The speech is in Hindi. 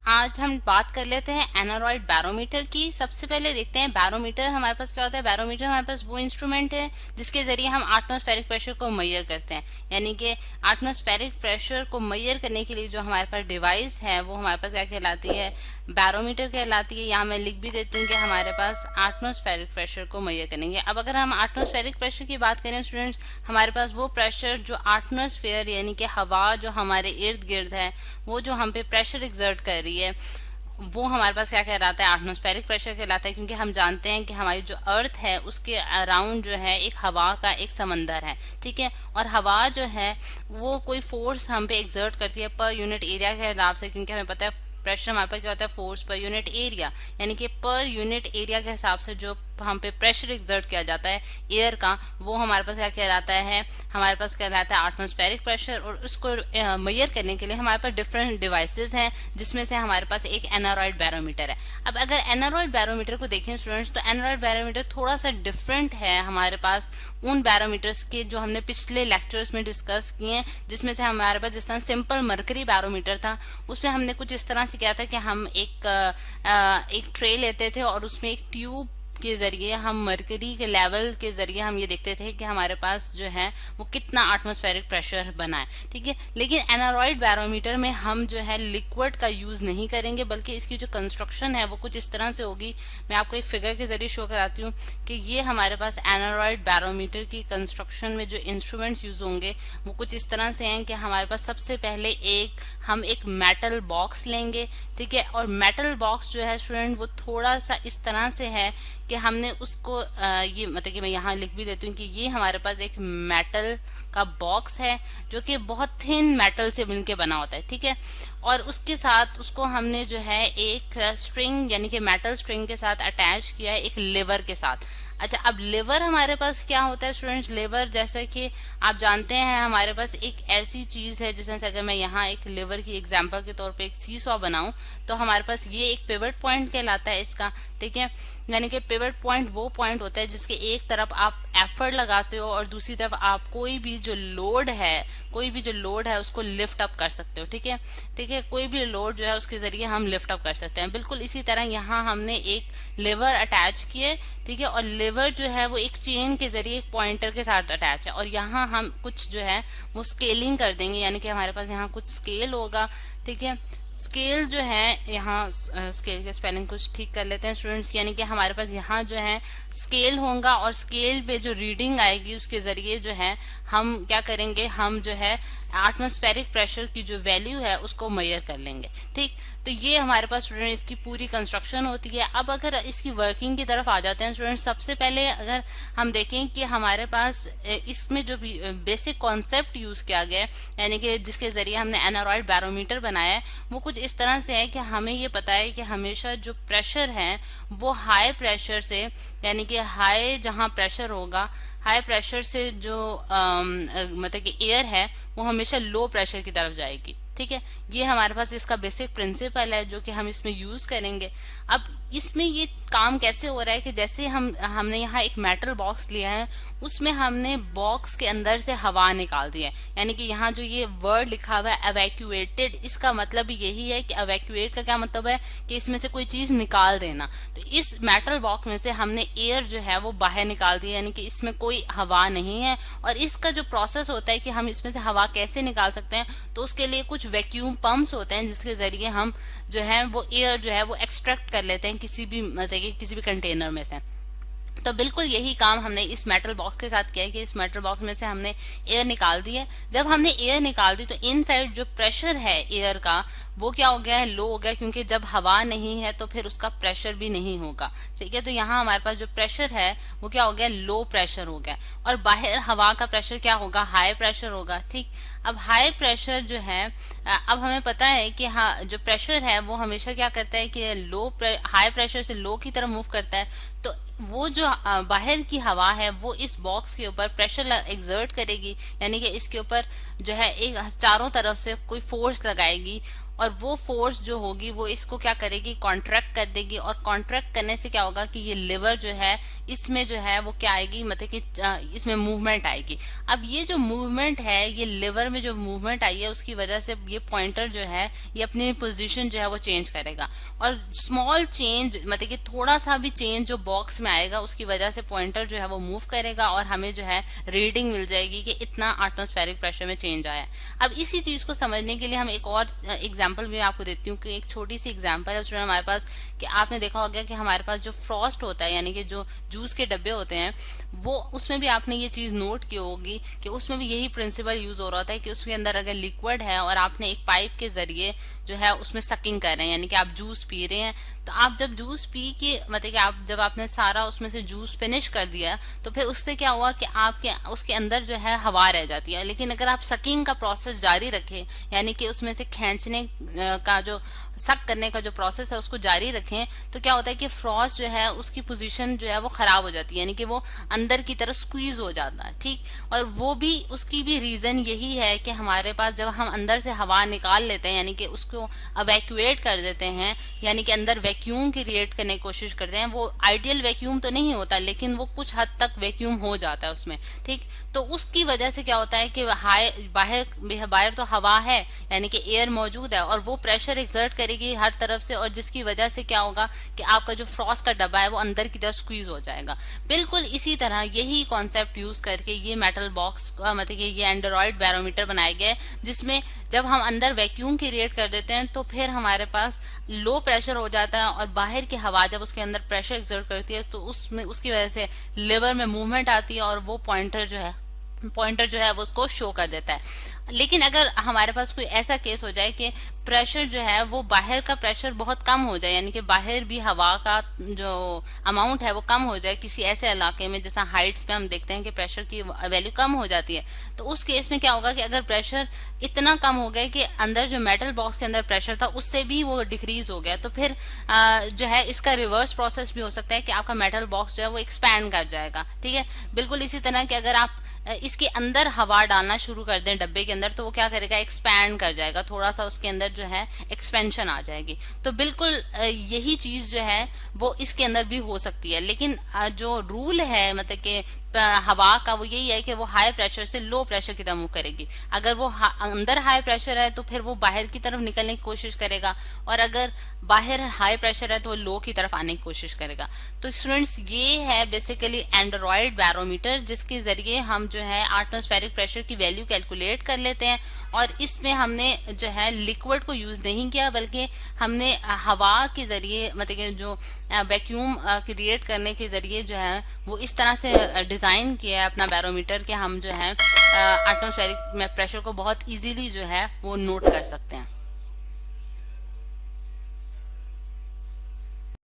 आज हम बात कर लेते हैं एनारॉइड बैरोमीटर की। सबसे पहले देखते हैं बैरोमीटर हमारे पास क्या होता है। बैरोमीटर हमारे पास वो इंस्ट्रूमेंट है जिसके जरिए हम एटमॉस्फेरिक प्रेशर को मेजर करते हैं। यानी कि एटमॉस्फेरिक प्रेशर को मेजर करने के लिए जो हमारे पास डिवाइस है वो हमारे पास क्या कहलाती है, बैरोमीटर कहलाती है। यहाँ मैं लिख भी देती हूँ कि हमारे पास एटमॉस्फेरिक प्रेशर को मेजर करेंगे। अब अगर हम एटमॉस्फेरिक प्रेशर की बात करें स्टूडेंट्स, हमारे पास वो प्रेशर जो एटमॉस्फेयर यानी कि हवा जो हमारे इर्द गिर्द है वो जो हम पे प्रेशर एक्सर्ट कर रही है वो हमारे पास क्या कहलाता है, एटमॉस्फेरिक प्रेशर कहलाता है। क्योंकि हम जानते हैं कि हमारी जो अर्थ है उसके अराउंड जो है एक हवा का एक समंदर है, ठीक है। और हवा जो है वो कोई फोर्स हम पे एक्सर्ट करती है पर यूनिट एरिया के हिसाब से। क्योंकि हमें पता है प्रेशर हमारे पास क्या होता है, फोर्स पर यूनिट एरिया, यानी कि पर यूनिट एरिया के हिसाब से जो हम पे प्रेशर एक्सर्ट किया जाता है एयर का वो हमारे पास क्या कहलाता है, हमारे पास कहलाता है एटमॉस्फेरिक प्रेशर। और उसको मेजर करने के लिए हमारे पास डिफरेंट डिवाइसेस हैं जिसमें से हमारे पास एक एनारॉइड बैरोमीटर है। अब अगर एनारॉइड बैरोमीटर को देखें स्टूडेंट्स तो एनारॉइड बैरोमीटर थोड़ा सा डिफरेंट है हमारे पास उन बैरोमीटर्स के जो हमने पिछले लेक्चर्स में डिस्कस किए हैं। जिसमें से हमारे पास जिस तरह सिंपल मरकरी बैरोमीटर था उसमें हमने कुछ इस तरह से किया था कि हम एक ट्रे लेते थे और उसमें एक ट्यूब के जरिए हम मरकरी के लेवल के जरिए हम ये देखते थे कि हमारे पास जो है वो कितना एटमॉस्फेरिक प्रेशर बना है, ठीक है। लेकिन एनारॉइड बैरोमीटर में हम जो है लिक्विड का यूज नहीं करेंगे बल्कि इसकी जो कंस्ट्रक्शन है वो कुछ इस तरह से होगी। मैं आपको एक फिगर के जरिए शो कराती हूँ कि ये हमारे पास एनारॉइड बैरोमीटर की कंस्ट्रक्शन में जो इंस्ट्रूमेंट यूज होंगे वो कुछ इस तरह से हैं कि हमारे पास सबसे पहले हम एक मेटल बॉक्स लेंगे, ठीक है। और मेटल बॉक्स जो है स्टूडेंट वो थोड़ा सा इस तरह से है कि हमने उसको ये मतलब कि मैं यहाँ लिख भी देती हूँ कि ये हमारे पास एक मेटल का बॉक्स है जो कि बहुत थिन मेटल से मिलके बना होता है, ठीक है। और उसके साथ उसको हमने जो है एक स्ट्रिंग यानी कि मेटल स्ट्रिंग के साथ अटैच किया है एक लेवर के साथ। अच्छा, अब लेवर हमारे पास क्या होता है स्टूडेंट्स, लेवर जैसे कि आप जानते हैं हमारे पास एक ऐसी चीज है जिसमें से अगर मैं यहाँ एक लेवर की एग्जांपल के तौर पे एक सीसॉ बनाऊं तो हमारे पास ये एक पिवट पॉइंट कहलाता है इसका, ठीक है। यानी कि पिवट पॉइंट वो पॉइंट होता है जिसके एक तरफ आप एफर्ट लगाते हो और दूसरी तरफ आप कोई भी जो लोड है उसको लिफ्ट अप कर सकते हो, ठीक है, ठीक है। कोई भी लोड जो है उसके जरिए हम लिफ्ट अप कर सकते हैं। बिल्कुल इसी तरह यहाँ हमने एक लेवर अटैच किए, ठीक है। और लेवर जो है वो एक चेन के जरिए एक पॉइंटर के साथ अटैच है। और यहाँ हम कुछ जो है वो स्केलिंग कर देंगे, यानी कि हमारे पास यहाँ कुछ स्केल होगा, ठीक है। स्केल जो है यहाँ स्केल के स्पेलिंग कुछ ठीक कर लेते हैं स्टूडेंट्स, यानी कि हमारे पास यहाँ जो है स्केल होगा और स्केल पे जो रीडिंग आएगी उसके जरिए जो है हम क्या करेंगे, हम जो है एटमॉस्फेरिक प्रेशर की जो वैल्यू है उसको मेजर कर लेंगे, ठीक। तो ये हमारे पास स्टूडेंट इसकी पूरी कंस्ट्रक्शन होती है। अब अगर इसकी वर्किंग की तरफ आ जाते हैं स्टूडेंट, सबसे पहले अगर हम देखें कि हमारे पास इसमें जो बेसिक कॉन्सेप्ट यूज किया गया है यानी कि जिसके जरिए हमने एनारॉइड बैरोमीटर बनाया है वो कुछ इस तरह से है कि हमें ये पता है कि हमेशा जो प्रेशर है वो हाई प्रेशर से यानी कि हाई जहाँ प्रेशर होगा हाई प्रेशर से जो मतलब कि एयर है वो हमेशा लो प्रेशर की तरफ जाएगी, ठीक है। ये हमारे पास इसका बेसिक प्रिंसिपल है जो कि हम इसमें यूज करेंगे। अब इसमें ये काम कैसे हो रहा है कि जैसे हमने यहाँ एक मेटल बॉक्स लिया है उसमें हमने बॉक्स के अंदर से हवा निकाल दी है। यानी कि यहाँ जो ये वर्ड लिखा हुआ है एवैक्यूएटेड, इसका मतलब यही है कि एवैक्यूएट का क्या मतलब है कि इसमें से कोई चीज निकाल देना। तो इस मेटल बॉक्स में से हमने एयर जो है वो बाहर निकाल दी, यानी कि इसमें कोई हवा नहीं है। और इसका जो प्रोसेस होता है कि हम इसमें से हवा कैसे निकाल सकते हैं, तो उसके लिए कुछ वैक्यूम पंप्स होते हैं जिसके जरिए हम जो है वो एयर जो है वो एक्सट्रैक्ट कर लेते हैं किसी भी मतलब कि किसी भी कंटेनर में से। तो बिल्कुल यही काम हमने इस मेटल बॉक्स के साथ किया है कि इस मेटल बॉक्स में से हमने एयर निकाल दी है। जब हमने एयर निकाल दी तो इनसाइड जो प्रेशर है एयर का वो क्या हो गया है, लो हो गया, क्योंकि जब हवा नहीं है तो फिर उसका प्रेशर भी नहीं होगा, ठीक है। तो यहाँ हमारे पास जो प्रेशर है वो क्या हो गया, लो प्रेशर हो गया। और बाहर हवा का प्रेशर क्या होगा, हाई प्रेशर होगा, ठीक। अब हाई प्रेशर जो है अब हमें पता है कि हाँ जो प्रेशर है वो हमेशा क्या करता है कि हाई प्रेशर से लो की तरफ मूव करता है। तो वो जो बाहर की हवा है वो इस बॉक्स के ऊपर प्रेशर एक्सर्ट करेगी, यानी कि इसके ऊपर जो है एक चारों तरफ से कोई फोर्स लगाएगी और वो फोर्स जो होगी वो इसको क्या करेगी, कॉन्ट्रैक्ट कर देगी, और कॉन्ट्रैक्ट करने से क्या होगा कि ये लिवर जो है इसमें जो है वो क्या आएगी, मतलब कि इसमें मूवमेंट आएगी। अब ये जो मूवमेंट है, ये लिवर में जो मूवमेंट आई है उसकी वजह से ये पॉइंटर जो है ये अपनी पोजीशन जो है वो चेंज करेगा, और स्मॉल चेंज मतलब कि थोड़ा सा भी चेंज जो बॉक्स में आएगा उसकी वजह से पॉइंटर जो है वो मूव करेगा, और हमें जो है रीडिंग मिल जाएगी कि इतना एटमॉस्फेरिक प्रेशर में चेंज आया। अब इसी चीज को समझने के लिए हम एक और एग्जांपल भी आपको देती हूँ कि एक छोटी सी एग्जांपल है स्टूडेंट हमारे पास, कि आपने देखा होगा कि हमारे पास जो फ्रॉस्ट होता है यानी कि जो जूस के डब्बे होते हैं वो, उसमें भी आपने ये चीज नोट की होगी कि उसमें भी यही प्रिंसिपल यूज हो रहा होता है कि उसके अंदर अगर लिक्विड है और आपने एक पाइप के जरिए जो है उसमें सकिंग कर रहे हैं, यानी कि आप जूस पी रहे हैं, तो आप जब जूस पी के मतलब कि आप जब आपने सारा उसमें से जूस फिनिश कर दिया तो फिर उससे क्या हुआ कि आपके उसके अंदर जो है हवा रह जाती है। लेकिन अगर आप सकिंग का प्रोसेस जारी रखें, यानी कि उसमें से खींचने का जो सक करने का जो प्रोसेस है उसको जारी रखें, तो क्या होता है कि फ्रॉस्ट जो है उसकी पोजीशन जो है वो खराब हो जाती है, यानी कि वो अंदर की तरफ स्क्वीज हो जाता है। ठीक, और वो भी उसकी भी रीजन यही है कि हमारे पास जब हम अंदर से हवा निकाल लेते हैं, यानी कि उसको अवैक्यूएट कर देते हैं, यानी कि अंदर वैक्यूम क्रिएट करने की कोशिश करते हैं, वो आइडियल वैक्यूम तो नहीं होता लेकिन वो कुछ हद तक वैक्यूम हो जाता है उसमें। ठीक, तो उसकी वजह से क्या होता है कि बाहर तो हवा है यानी कि एयर मौजूद है, और वो प्रेशर एक्सर्ट करेगी हर तरफ से, और जिसकी वजह से क्या होगा कि आपका जो फ्रॉस्ट का डब्बा है वो अंदर की तरफ स्क्वीज हो जाएगा। बिल्कुल इसी तरह यही कॉन्सेप्ट यूज करके ये मेटल बॉक्स मतलब कि ये एंड्रॉइड बैरोमीटर बनाए गए, जिसमें जब हम अंदर वैक्यूम क्रिएट कर देते हैं तो फिर हमारे पास लो प्रेशर हो जाता है, और बाहर की हवा जब उसके अंदर प्रेशर एक्सर्ट करती है तो उसमें उसकी वजह से लिवर में मूवमेंट आती है, और वो पॉइंटर जो है वो उसको शो कर देता है। लेकिन अगर हमारे पास कोई ऐसा केस हो जाए कि प्रेशर जो है वो बाहर का प्रेशर बहुत कम हो जाए, यानी कि बाहर भी हवा का जो अमाउंट है वो कम हो जाए किसी ऐसे इलाके में जैसा हाइट्स पे हम देखते हैं कि प्रेशर की वैल्यू कम हो जाती है, तो उस केस में क्या होगा कि अगर प्रेशर इतना कम हो गया कि अंदर जो मेटल बॉक्स के अंदर प्रेशर था उससे भी वो डिक्रीज हो गया, तो फिर जो है इसका रिवर्स प्रोसेस भी हो सकता है कि आपका मेटल बॉक्स जो है वो एक्सपैंड कर जाएगा। ठीक है, बिल्कुल इसी तरह कि अगर आप इसके अंदर हवा डालना शुरू कर दें डब्बे के अंदर, तो वो क्या करेगा, एक्सपैंड कर जाएगा, थोड़ा सा उसके अंदर जो है एक्सपेंशन आ जाएगी। तो बिल्कुल यही चीज जो है वो इसके अंदर भी हो सकती है, लेकिन जो रूल है मतलब कि हवा का वो यही है कि वो हाई प्रेशर से लो प्रेशर की तरफ मूव करेगी। अगर वो अंदर हाई प्रेशर है तो फिर वो बाहर की तरफ निकलने की कोशिश करेगा, और अगर बाहर हाई प्रेशर है तो वो लो की तरफ आने की कोशिश करेगा। तो स्टूडेंट्स ये है बेसिकली एंड्रॉइड बैरोमीटर, जिसके जरिए हम जो है एटमॉस्फेरिक प्रेशर की वैल्यू कैलकुलेट कर लेते हैं, और इसमें हमने जो है लिक्विड को यूज नहीं किया बल्कि हमने हवा के जरिए मतलब कि जो वैक्यूम क्रिएट करने के जरिए जो है वो इस तरह से डिजाइन किया है अपना बैरोमीटर कि हम जो है एटमॉस्फेरिक प्रेशर को बहुत इजीली जो है वो नोट कर सकते हैं।